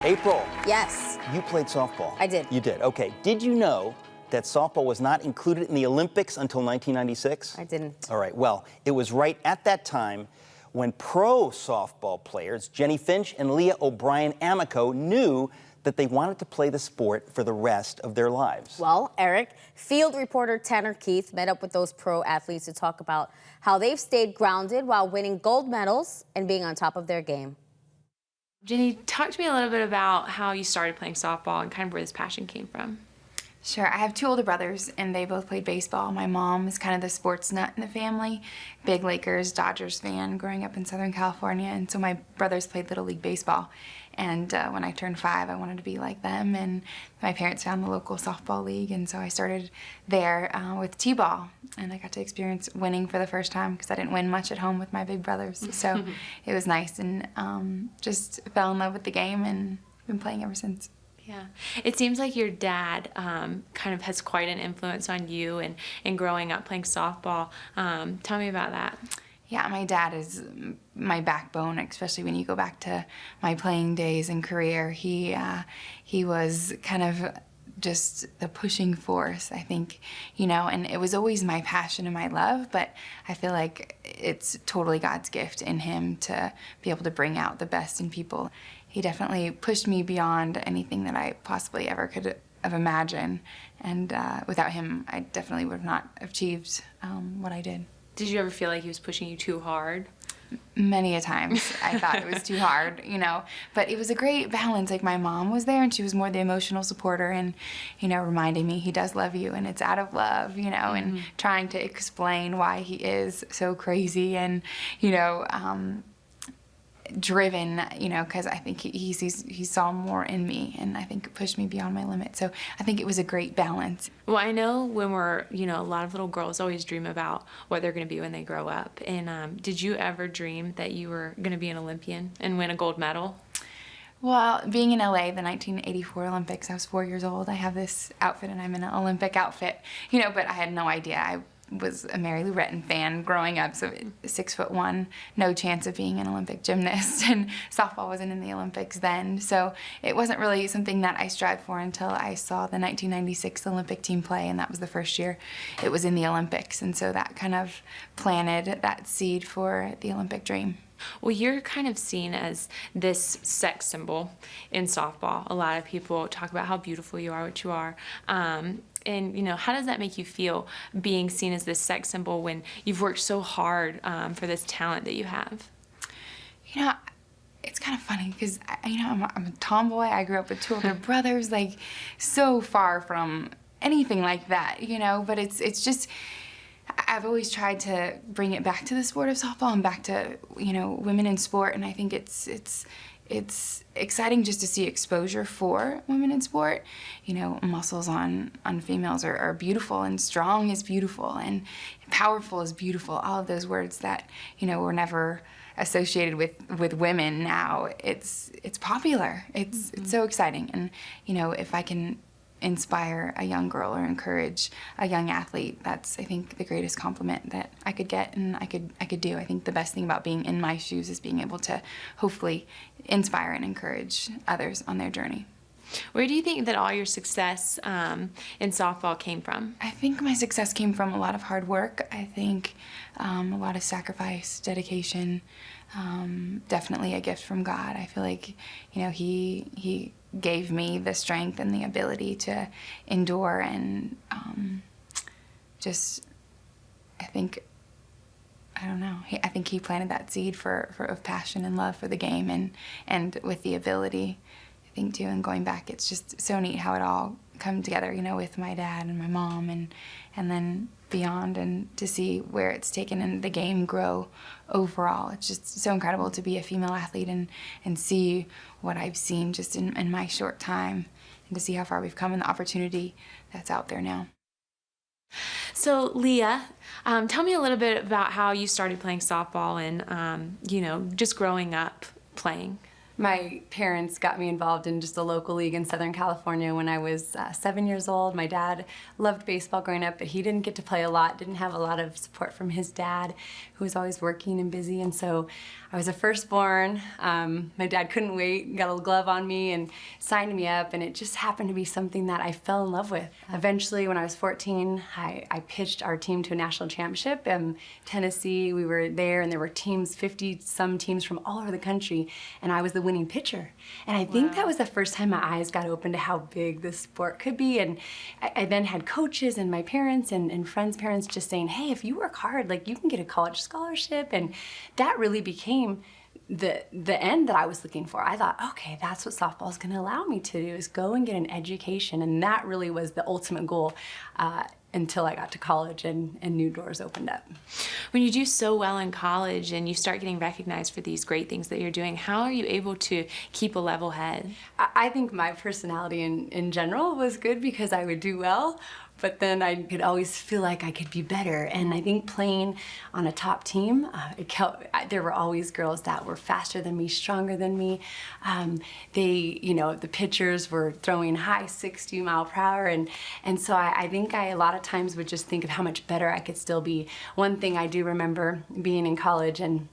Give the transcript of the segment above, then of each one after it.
April, Yes, you played softball. I did. You did, okay. Did you know that softball was not included in the Olympics until 1996? I didn't. All right, well, it was right at that time when pro softball players Jennie Finch and Leah Amico knew that they wanted to play the sport for the rest of their lives. Well, Eric, field reporter Tanner Keith met up with those pro athletes to talk about how they've stayed grounded while winning gold medals and being on top of their game. Jennie, talk to me a little bit about how you started playing softball and kind of where this passion came from. Sure. I have two older brothers, and they both played baseball. My mom is kind of the sports nut in the family, big Lakers, Dodgers fan growing up in Southern California, and so my brothers played Little League Baseball. And when I turned 5, I wanted to be like them, and my parents found the local softball league, and so I started there with t-ball, and I got to experience winning for the first time because I didn't win much at home with my big brothers, so it was nice, and just fell in love with the game and been playing ever since. Yeah, it seems like your dad kind of has quite an influence on you and growing up playing softball. Tell me about that. Yeah, my dad is my backbone, especially when you go back to my playing days and career. He was kind of just the pushing force, I think, you know, and it was always my passion and my love, but I feel like it's totally God's gift in him to be able to bring out the best in people. He definitely pushed me beyond anything that I possibly ever could have imagined, and without him, I definitely would have not achieved what I did. Did you ever feel like he was pushing you too hard? Many a times I thought it was too hard, you know, but it was a great balance. Like, my mom was there and she was more the emotional supporter and, you know, reminding me he does love you and it's out of love, you know, and trying to explain why he is so crazy and, you know, driven, you know, because I think he saw more in me, and I think it pushed me beyond my limit. So I think it was a great balance. Well, I know when we're, you know, a lot of little girls always dream about what they're going to be when they grow up. And did you ever dream that you were going to be an Olympian and win a gold medal? Well, being in LA, the 1984 Olympics, I was 4 years old. I have this outfit and I'm in an Olympic outfit, you know, but I had no idea. I was a Mary Lou Retton fan growing up, so 6'1", no chance of being an Olympic gymnast, and softball wasn't in the Olympics then, so it wasn't really something that I strived for until I saw the 1996 Olympic team play, and that was the first year it was in the Olympics, and so that kind of planted that seed for the Olympic dream. Well, you're kind of seen as this sex symbol in softball. A lot of people talk about how beautiful you are, what you are. And, you know, how does that make you feel, being seen as this sex symbol when you've worked so hard for this talent that you have? You know, it's kind of funny because, you know, I'm a tomboy. I grew up with two older brothers, like, so far from anything like that, you know, but it's just, I've always tried to bring it back to the sport of softball and back to, you know, women in sport, and I think it's exciting just to see exposure for women in sport. You know, muscles on females are beautiful, and strong is beautiful, and powerful is beautiful. All of those words that, you know, were never associated with women, now it's popular. It's so exciting, and, you know, if I can inspire a young girl or encourage a young athlete, that's, I think, the greatest compliment that I could get and I could do. I think the best thing about being in my shoes is being able to hopefully inspire and encourage others on their journey. Where do you think that all your success in softball came from? I think my success came from a lot of hard work. I think a lot of sacrifice, dedication, definitely a gift from God. I feel like, you know, he gave me the strength and the ability to endure, and just, I don't know, I think he planted that seed of passion and love for the game, and with the ability, I think, too, and going back, it's just so neat how it all come together, you know, with my dad and my mom, and then beyond, and to see where it's taken and the game grow overall. It's just so incredible to be a female athlete and see what I've seen just in my short time, and to see how far we've come and the opportunity that's out there now. So, Leah, tell me a little bit about how you started playing softball and, you know, just growing up playing. My parents got me involved in just a local league in Southern California when I was 7 years old. My dad loved baseball growing up, but he didn't get to play a lot, didn't have a lot of support from his dad, who was always working and busy. And so I was a firstborn. My dad couldn't wait, got a glove on me and signed me up, and it just happened to be something that I fell in love with. Eventually, when I was 14, I pitched our team to a national championship in Tennessee. We were there, and there were teams, 50-some teams from all over the country, and I was the winning pitcher. And I think that was the first time my eyes got open to how big this sport could be. And I then had coaches and my parents and friends' parents just saying, hey, if you work hard, like, you can get a college scholarship. And that really became the end that I was looking for. I thought, okay, that's what softball is going to allow me to do, is go and get an education. And that really was the ultimate goal until I got to college and new doors opened up. When you do so well in college and you start getting recognized for these great things that you're doing, how are you able to keep a level head? I think my personality in general was good because I would do well, but then I could always feel like I could be better. And I think playing on a top team, there were always girls that were faster than me, stronger than me. The pitchers were throwing high 60-mile-per-hour, and so I think I a lot of times would just think of how much better I could still be. One thing I do remember being in college, and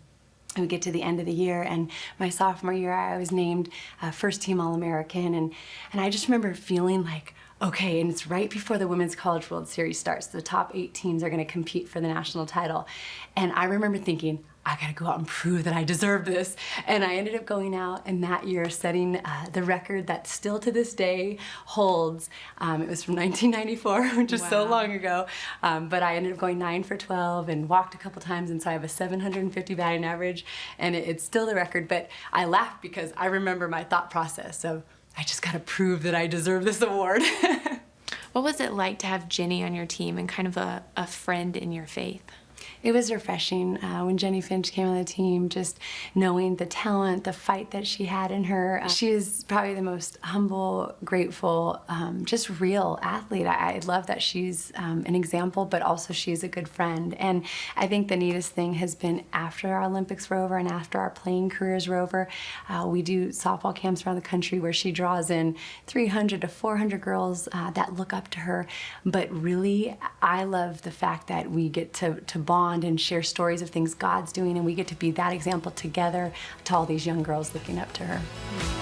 we get to the end of the year, and my sophomore year I was named first team All-American, and I just remember feeling like, okay, and it's right before the Women's College World Series starts. The top 8 teams are going to compete for the national title. And I remember thinking, I got to go out and prove that I deserve this. And I ended up going out and that year setting the record that still to this day holds. It was from 1994, which is so long ago. But I ended up going 9 for 12 and walked a couple times, and so I have a 750 batting average, and it's still the record. But I laugh because I remember my thought process of, I just got to prove that I deserve this award. What was it like to have Jennie on your team and kind of a friend in your faith? It was refreshing when Jennie Finch came on the team, just knowing the talent, the fight that she had in her. She is probably the most humble, grateful, just real athlete. I love that she's an example, but also she's a good friend. And I think the neatest thing has been after our Olympics were over and after our playing careers were over, we do softball camps around the country where she draws in 300 to 400 girls that look up to her. But really, I love the fact that we get to bond and share stories of things God's doing, and we get to be that example together to all these young girls looking up to her.